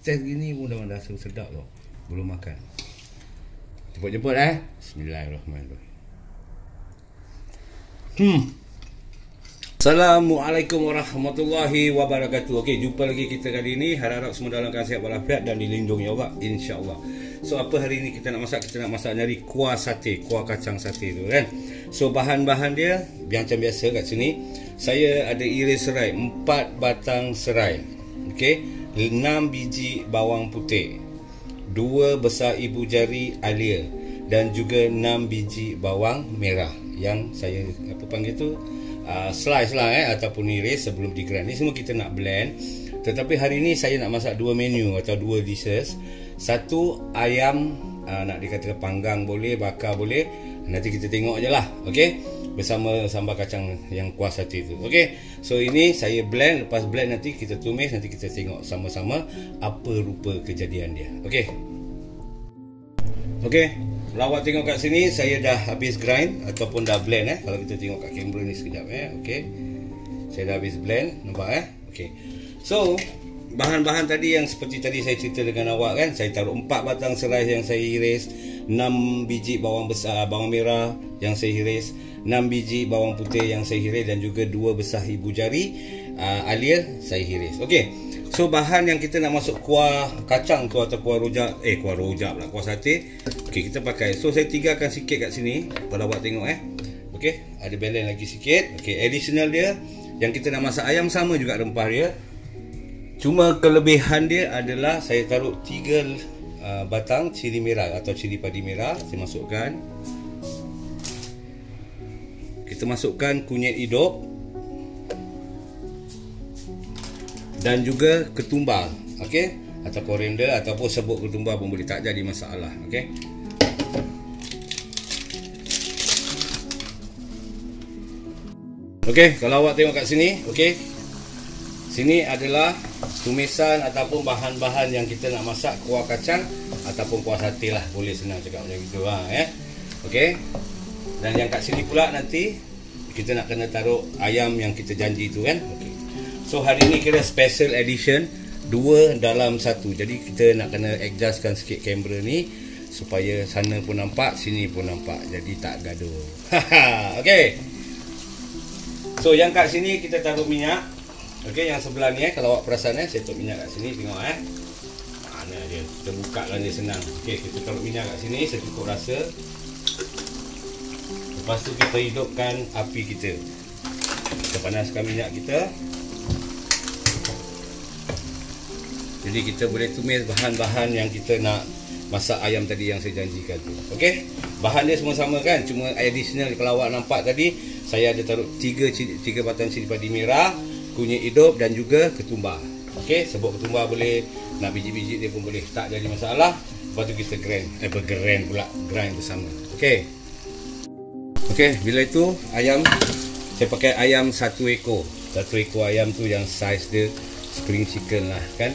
test gini pun dah rasa sedap tau. Belum makan. Jemput-jemput Bismillahirrahmanirrahim. Assalamualaikum warahmatullahi wabarakatuh. Okey, jumpa lagi kita kali ini. Harap-harap semua dalam keadaan sihat walafiat dan dilindungi Allah, insya-Allah. So apa hari ni kita nak masak? Kita nak masak nyari kuah sate, kuah kacang sate tu kan. So bahan-bahan dia macam biasa kat sini. Saya ada iris serai 4 batang serai. Okey, 6 biji bawang putih, 2 besar ibu jari alia dan juga 6 biji bawang merah yang saya panggil tu slice lah ataupun iris sebelum di grind. Ni semua kita nak blend. Tetapi hari ni saya nak masak 2 menu atau 2 dishes. Satu ayam, nak dikatakan panggang boleh, bakar boleh. Nanti kita tengok je lah. Okay, bersama sambal kacang yang kuah sate tu. Okay, so ini saya blend. Lepas blend nanti kita tumis. Nanti kita tengok sama-sama apa rupa kejadian dia. Okay, kalau awak tengok kat sini, saya dah habis grind ataupun dah blend kalau kita tengok kat kamera ni sekejap Okey, saya dah habis blend, nampak Okey, so bahan-bahan tadi yang seperti tadi saya cerita dengan awak kan, saya taruh 4 batang serai yang saya iris, 6 biji bawang besar bawang merah yang saya iris, 6 biji bawang putih yang saya iris dan juga 2 besar ibu jari alia saya iris. Okey, so bahan yang kita nak masuk kuah kacang tu atau kuah rojak pula, kuah sate. Okey, kita pakai. So saya tinggalkan sikit kat sini kalau awak tengok Okey, ada balance lagi sikit. Okey, additional dia yang kita nak masak ayam sama juga rempah dia. Cuma kelebihan dia adalah saya taruh 3 batang cili merah atau cili padi merah saya masukkan. Kita masukkan kunyit hidup dan juga ketumbar, okey, atau koriander ataupun serbuk ketumbar pun boleh, tak jadi masalah. Okey, kalau awak tengok kat sini, sini adalah tumisan ataupun bahan-bahan yang kita nak masak kuah kacang ataupun kuah sate lah, boleh senang cakap macam itu Okey, dan yang kat sini pula nanti kita nak kena taruh ayam yang kita janji tu kan. Okey, so hari ni kira special edition 2 dalam 1. Jadi kita nak kena adjustkan sikit kamera ni supaya sana pun nampak, sini pun nampak. Jadi tak gaduh. Okey, so yang kat sini kita taruh minyak. Okey, yang sebelah ni kalau awak perasan saya taruh minyak kat sini, tengok mana dia, kita buka kan dia senang. Okey, kita taruh minyak kat sini secukup rasa. Lepas tu kita hidupkan api kita. Kita panaskan minyak kita. Jadi kita boleh tumis bahan-bahan yang kita nak masak ayam tadi yang saya janjikan tu. Okey, bahan dia semua sama kan, cuma additional kalau awak nampak tadi saya ada taruh 3 batang cili padi merah, kunyit hidup dan juga ketumbar. Okey, serbuk ketumbar boleh, nak biji-biji dia pun boleh, tak jadi masalah. Lepas tu kita grind bersama. Okey, bila itu ayam saya pakai ayam 1 ekor. 1 ekor ayam tu yang saiz dia spring chicken lah kan,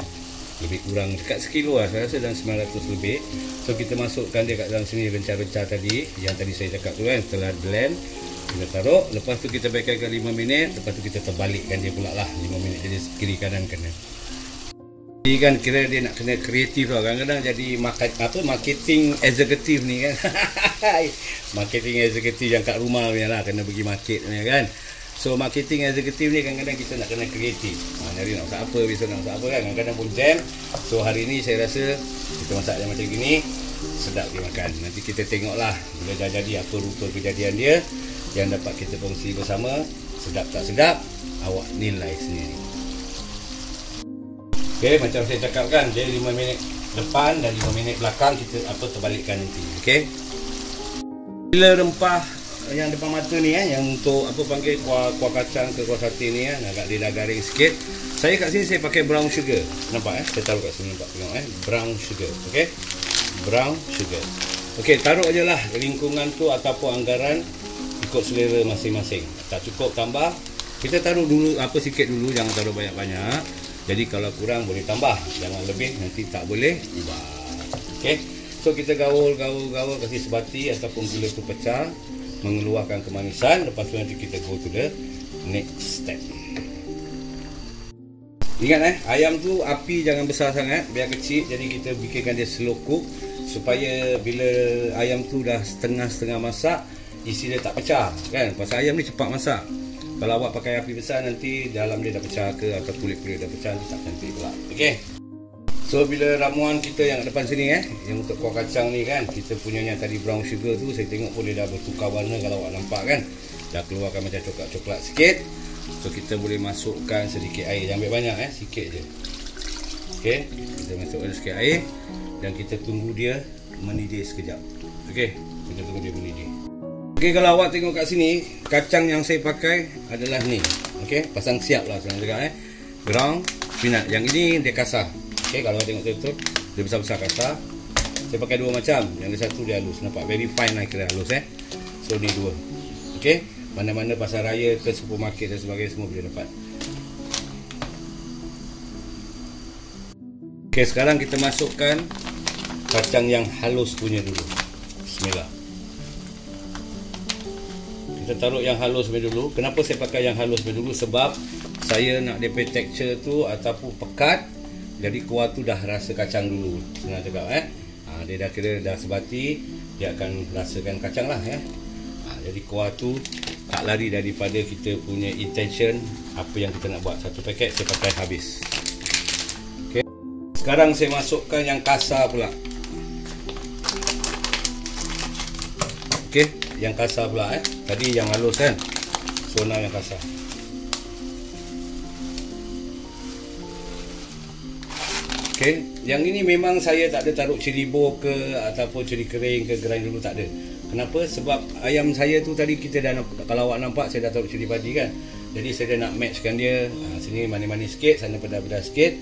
lebih kurang dekat sekilo lah saya rasa, dan 900 lebih. So kita masukkan dia kat dalam sini, rencah-rencah tadi yang tadi saya cakap tu kan, setelah blend kita taruh. Lepas tu kita biarkan 5 minit. Lepas tu kita terbalikkan dia pula lah 5 minit, jadi kiri kanan kena. Jadi kan kira dia nak kena kreatif lah. Kadang-kadang jadi marketing eksekutif ni kan. Marketing eksekutif yang kat rumah punya lah, kena pergi market punya kan. So marketing eksekutif ni kadang-kadang kita nak kena kreatif. Nyari nak masak apa, besok nak masak apa kan, kadang-kadang pun jam. So hari ni saya rasa kita masak yang macam gini sedap dimakan. Nanti kita tengoklah bila dah jadi apa rupa kejadian dia yang dapat kita kongsi bersama. Sedap tak sedap, awak nilai sendiri. Okey, macam saya cakap kan, dia 5 minit depan dan 5 minit belakang kita terbalikkan nanti. Okey, bila rempah yang depan mata ni yang untuk panggil kuah kacang ke kuah sate ni agak dia dah garing sikit. Saya kat sini saya pakai brown sugar. Nampak saya taruh kat sini, nampak tengok brown sugar. Okey, brown sugar. Okey, taruh ajalah lingkungan tu ataupun anggaran ikut selera masing-masing. Tak cukup tambah, kita taruh dulu sikit dulu, jangan taruh banyak-banyak. Jadi kalau kurang boleh tambah, jangan lebih, nanti tak boleh ubah. Okey, so kita gaul kasih sebati ataupun gula tu pecah, mengeluarkan kemanisan. Lepas tu nanti kita go to the next step. Ingat ayam tu api jangan besar sangat, biar kecil. Jadi kita bikinkan dia slow cook supaya bila ayam tu dah setengah-setengah masak, isi dia tak pecah kan. Pasal ayam ni cepat masak. Kalau awak pakai api besar nanti dalam dia dah pecah ke atau kulit-kulit dah pecah, dia tak cantik pula. Okey. So bila ramuan kita yang depan sini yang untuk kuah kacang ni kan, kita punya yang tadi brown sugar tu saya tengok pun dia dah bertukar warna kalau awak nampak kan. Dah keluarkan macam coklat-coklat sikit. So kita boleh masukkan sedikit air, jangan ambil banyak sikit je. Okey, kita masukkan sikit air dan kita tunggu dia mendidih sekejap. Okey, kita tunggu dia mendidih. Okey, kalau awak tengok kat sini, kacang yang saya pakai adalah ni. Okey, pasang siap lah senang cakap ground peanut. Yang ini dia kasar. Okey, kalau awak tengok betul-betul dia besar-besar kasar. Saya pakai dua macam. Yang satu dia halus, nampak very fine lah kira halus So ni dua. Okey, mana-mana pasar raya ke supermarket dan sebagainya semua boleh dapat. Okey, sekarang kita masukkan kacang yang halus punya dulu. Bismillah. Kita taruh yang halus dulu. Kenapa saya pakai yang halus dulu? Sebab saya nak dia texture tu ataupun pekat. Jadi kuah tu dah rasa kacang dulu. Senang cakap dia dah kira dah sebati, dia akan rasakan kacang lah jadi kuah tu tak lari daripada kita punya intention apa yang kita nak buat. Satu paket saya pakai habis. Okay. Sekarang saya masukkan yang kasar pula. Okey, yang kasar pula Tadi yang halus kan. So now yang kasar. Okey, yang ini memang saya tak ada taruh cili bo ke ataupun cili kering ke, grind dulu tak ada. Kenapa? Sebab ayam saya tu tadi kita dah nampak, kalau awak nampak saya dah taruh cili padi kan. Jadi saya dah nak matchkan dia. Sini manis-manis sikit, sana pedas-pedas sikit.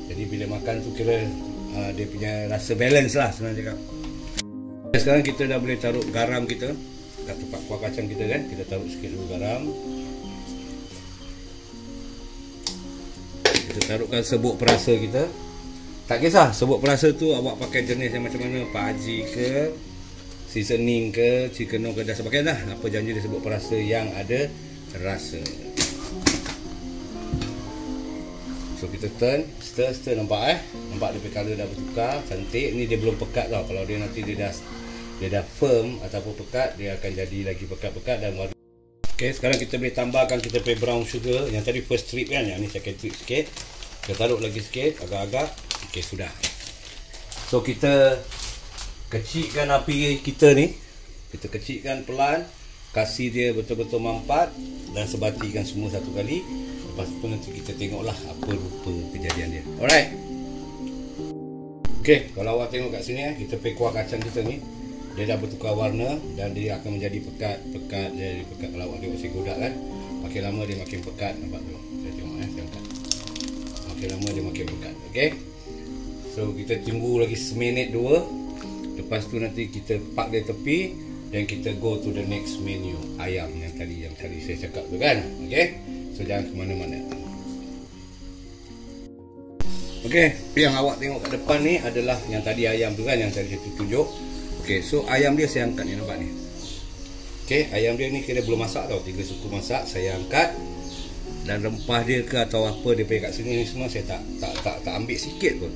Jadi bila makan tu kira dia punya rasa balance lah senang cakap. Sekarang kita dah boleh taruh garam kita kat tempat kuah kacang kita kan. Kita taruh sikit dulu garam. Kita taruhkan serbuk perasa kita. Tak kisah serbuk perasa tu awak pakai jenis yang macam mana, Pak Haji ke, seasoning ke, chicken ke, dah sebagainya lah. Apa janji dia serbuk perasa yang ada rasa. So kita turn, stir nampak nampak dia color dah bertukar, cantik. Ni dia belum pekat tau. Kalau dia nanti dia dah firm ataupun pekat, dia akan jadi lagi pekat-pekat dan warna. Okey, sekarang kita boleh tambahkan kita punya brown sugar. Yang tadi first trip kan, yang ni second trip sikit. Kita taruh lagi sikit, agak-agak. Okey, sudah. So kita kecilkan api kita ni. Kita kecilkan pelan, kasih dia betul-betul mampat dan sebatikan semua satu kali. Lepas tu nanti kita tengoklah apa rupa kejadian dia. Alright. Okey, kalau awak tengok kat sini kita pakai kuah kacang kita ni, dia dah bertukar warna dan dia akan menjadi pekat. Jadi pekat. Kalau awak tengok saya godak kan, makin lama dia makin pekat. Nampak tu? Saya tengok saya angkat. Makin lama dia makin pekat. Okey. So kita tunggu lagi seminit dua. Lepas tu nanti kita park dia tepi dan kita go to the next menu. Ayam yang tadi saya cakap tu kan. Okey. So jangan ke mana-mana. Okey, yang awak tengok kat depan ni adalah yang tadi ayam tu kan, yang tadi saya tunjuk. Okey, so ayam dia saya angkat ni, nampak ni. Okey, ayam dia ni kira belum masak tau, 3 suku masak, saya angkat. Dan rempah dia ke atau apa dia pergi kat sini ni semua saya tak ambil sikit pun.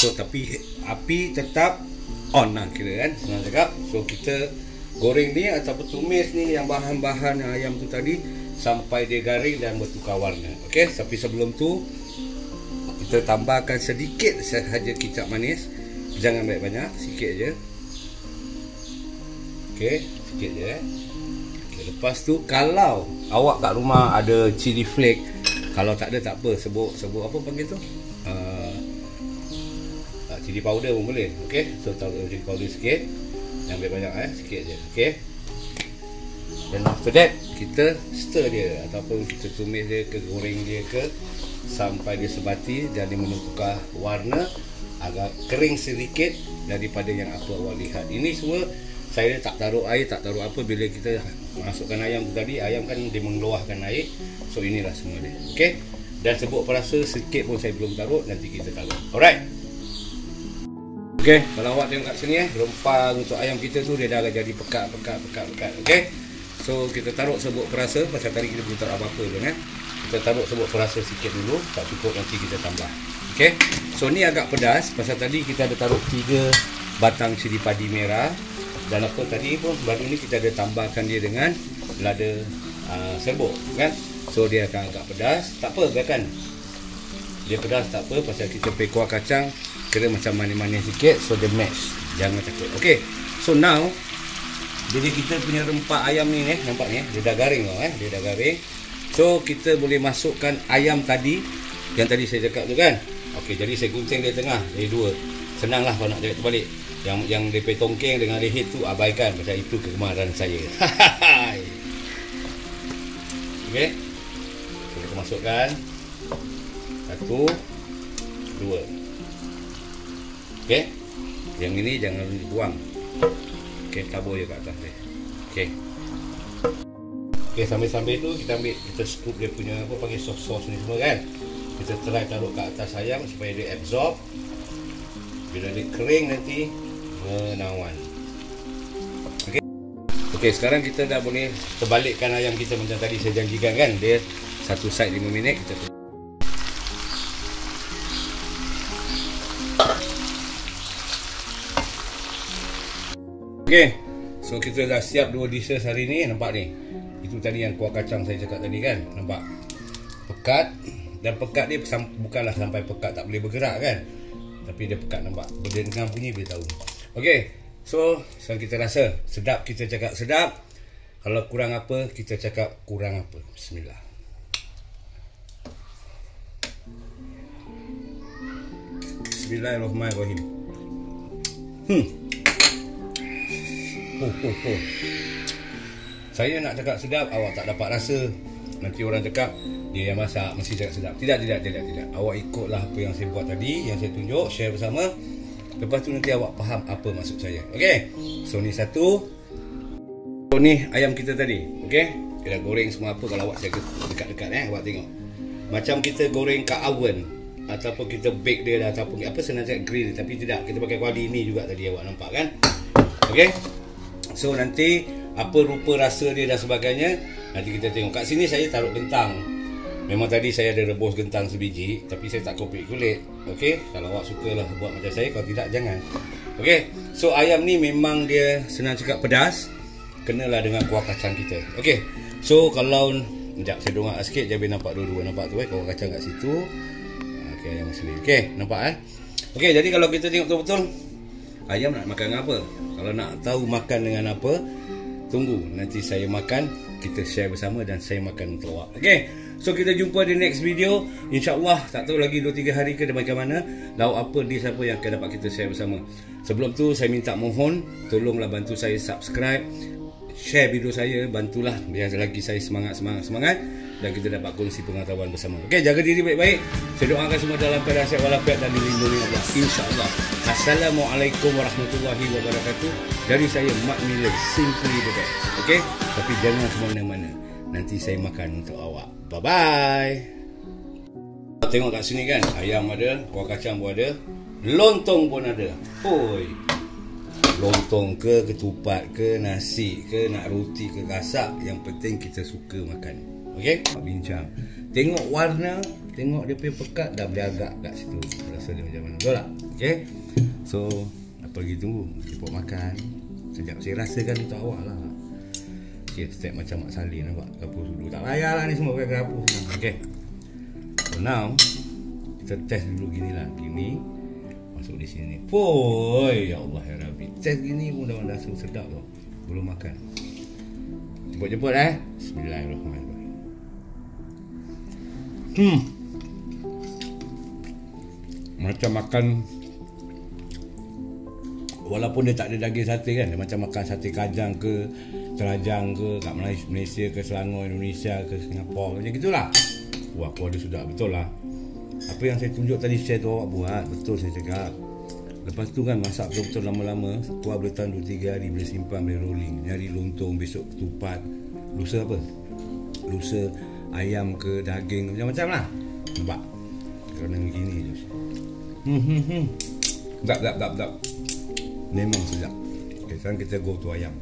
So tapi api tetap on lah kira kan, senang cakap. So kita goreng ni ataupun tumis ni yang bahan-bahan ayam tu tadi sampai dia garing dan bertukar warna. Okey, tapi sebelum tu kita tambahkan sedikit sahaja kicap manis. Jangan banyak-banyak, sikit je. Okey, sikit je Okay, lepas tu kalau awak kat rumah ada chili flake, kalau tak ada tak apa, sebut apa panggil tu? Chili powder pun boleh. Okey, so taruh chili powder sikit. Jangan ambil banyak sikit je. Okey. Dan after that kita stir dia ataupun kita tumis dia ke, goreng dia ke sampai dia sebati dan dia menukar warna agak kering sedikit daripada yang apa awak lihat. Ini semua saya tak taruh air, tak taruh apa. Bila kita masukkan ayam tu tadi, ayam kan dia mengeluarkan air. So inilah semua dia. Okey. Dan serbuk perasa sikit pun saya belum taruh, nanti kita taruh. Alright. Okey, kalau awak tengok kat sini rempah untuk ayam kita tu dia dah jadi pekat. Okey. So kita taruh serbuk perasa, pasal tadi kita belum taruh apa-apa pun kita taruh sebut perasa sikit dulu. Tak cukup nanti kita tambah. Okay. So ni agak pedas pasal tadi kita ada taruh 3 batang cili padi merah. Dan apa tadi pun baru ni kita ada tambahkan dia dengan lada serbuk kan. So dia akan agak pedas. Tak apa, biarkan dia pedas, tak apa, pasal kita pakai kuah kacang kira macam manis-manis sikit. So dia match, jangan takut. Okay. So now jadi kita punya rempah ayam ni nampak ni dia dah garing tau dia dah garing. So kita boleh masukkan ayam tadi yang tadi saya cakap tu kan. Okey, jadi saya gunting dia tengah jadi 2. Senanglah kalau nak cakap terbalik. Yang DP tongkeng dengan leher tu abaikan, pasal itu kegemaran saya. Okey. Kita masukkan 1 2. Okey. Yang ini jangan dibuang. Okey, tabur je kat atas dia. Okey. Okey, sambil-sambil tu kita ambil, kita scoop dia punya apa panggil sos-sos ni semua kan. Kita try taruh kat atas ayam supaya dia absorb. Bila dia kering nanti menawan. Okey. Okey, sekarang kita dah boleh terbalikkan ayam kita macam tadi saya janjikan kan. Dia satu side 5 minit kita Okey, so kita dah siap 2 dishes hari ni. Nampak ni, itu tadi yang kuah kacang saya cakap tadi kan. Nampak pekat. Dan pekat dia bukanlah sampai pekat tak boleh bergerak kan, tapi dia pekat, nampak berdengang bunyi dia tahu. Okey, so sekarang kita rasa sedap, kita cakap sedap. Kalau kurang apa, kita cakap kurang apa. Bismillah. Bismillahirrahmanirrahim. Saya nak cakap sedap, awak tak dapat rasa. Nanti orang cakap dia yang masak mesti cakap sedap. Tidak. Awak ikutlah apa yang saya buat tadi, yang saya tunjuk, share bersama. Lepas tu nanti awak faham apa maksud saya. Okey. So ni satu. So ni ayam kita tadi. Okey. Kita goreng semua apa. Kalau awak saya dekat-dekat awak tengok. Macam kita goreng kat oven ataupun kita bake dia ataupun apa senang cakap grill, tapi tidak, kita pakai kuali ni juga tadi awak nampak kan. Okey. So nanti apa rupa rasa dia dan sebagainya nanti kita tengok. Kat sini saya taruh kentang. Memang tadi saya ada rebus kentang sebiji, tapi saya tak kopi kulit. Okey, kalau awak sukalah buat macam saya, kalau tidak jangan. Okey. So ayam ni memang dia senang cakap pedas. Kenalah dengan kuah kacang kita. Okey. So kalau sekejap saya dongak sikit jangan nampak dua-dua, nampak tu kuah kacang kat situ. Okey, ayam sini. Okey, nampak Okey, jadi kalau kita tengok betul-betul ayam nak makan apa? Kalau nak tahu makan dengan apa, tunggu nanti saya makan, kita share bersama dan saya makan untuk awak. Okey. So kita jumpa di next video. InsyaAllah tak tahu lagi 2-3 hari ke macam mana. Lauk apa di siapa yang akan dapat kita share bersama. Sebelum tu saya minta mohon tolonglah bantu saya subscribe, share video saya, bantulah biar lagi saya semangat dan kita dapat kongsi pengetahuan bersama. Okey, jaga diri baik-baik. Saya doakan semua dalam keadaan sihat walafiat dan dilindungi Allah insya-Allah. Assalamualaikum warahmatullahi wabarakatuh. Dari saya Mak Miller, simply the best. Okey, tapi jangan semena-mena. Nanti saya makan untuk awak. Bye-bye. Tengok kat sini kan, ayam ada, kuah kacang pun ada, lontong pun ada. Oi. Lontong ke, ketupat ke, nasi ke, nak roti ke, gasak, yang penting kita suka makan. Okey, bincang. Tengok warna, tengok dia punya pekat, dah boleh agak kat situ. Rasa dia macam mana, betul tak? Okey. So, apa lagi tunggu? Kita buat makan. Sekejap saya rasakan untuk awak lah. Okey, step macam Mak Saleh nampak. Kapur sudu. Tak payahlah ni semua pakai kapur. Okey. So now, kita test dulu gini lah. Gini. Masuk di sini. Poi, ya Allah ya Rabbi. Test gini pun dah rasa sedap tau. Belum makan. Jemput-jemput Bismillahirrahmanirrahim. Macam makan, walaupun dia tak ada daging sate kan, dia macam makan sate kajang ke terajang ke kat Malaysia ke Selangor, Indonesia ke Singapura, macam gitulah. Wah, kuah dia sudah betul lah. Apa yang saya tunjuk tadi share tu awak buat, betul saya cakap. Lepas tu kan masak betul-betul lama-lama, kuah boleh tahan 2-3 hari, boleh simpan, boleh rolling. Nyari lontong, besok ketupat, lusa apa? Lusa ayam ke daging, macam-macam lah. Nampak? Kerana begini je. Sedap. Memang sedap. Okay, sekarang kita go to ayam.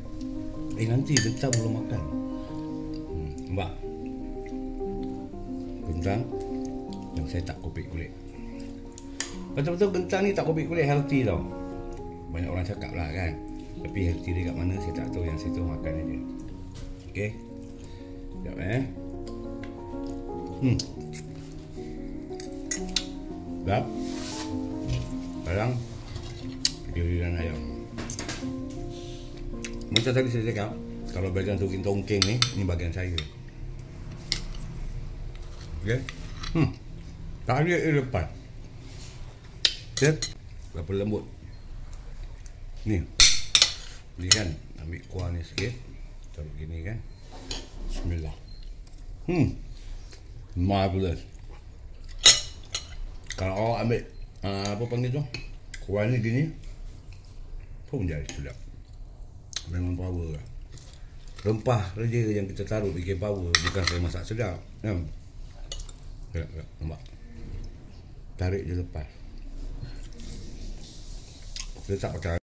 Nanti bentar belum makan. Nampak? kentang yang saya tak kopik kulit. Betul-betul kentang ni tak kopik kulit healthy tau. Banyak orang cakap lah kan. Tapi healthy dia kat mana saya tak tahu. Yang saya tahu makan aja. Okay. Sekejap Sedap. Sekarang kiriran ayam. Macam tadi saya cakap, kalau bagian tongking ni bagian saya. Okay. Tak ada yang lepas. Okay. Berapa lembut. Ni. Ni kan, ambil kuah ni sikit. Taruh gini kan. Bismillah. Marvelous. Kalau awak ambil apa panggil tu, kuah ni gini pun jadi sedap. Memang power lah. Rempah saja yang kita taruh bikin power, bukan saya masak sedap kan. Nampak? Tarik je lepas. Kita tak pakai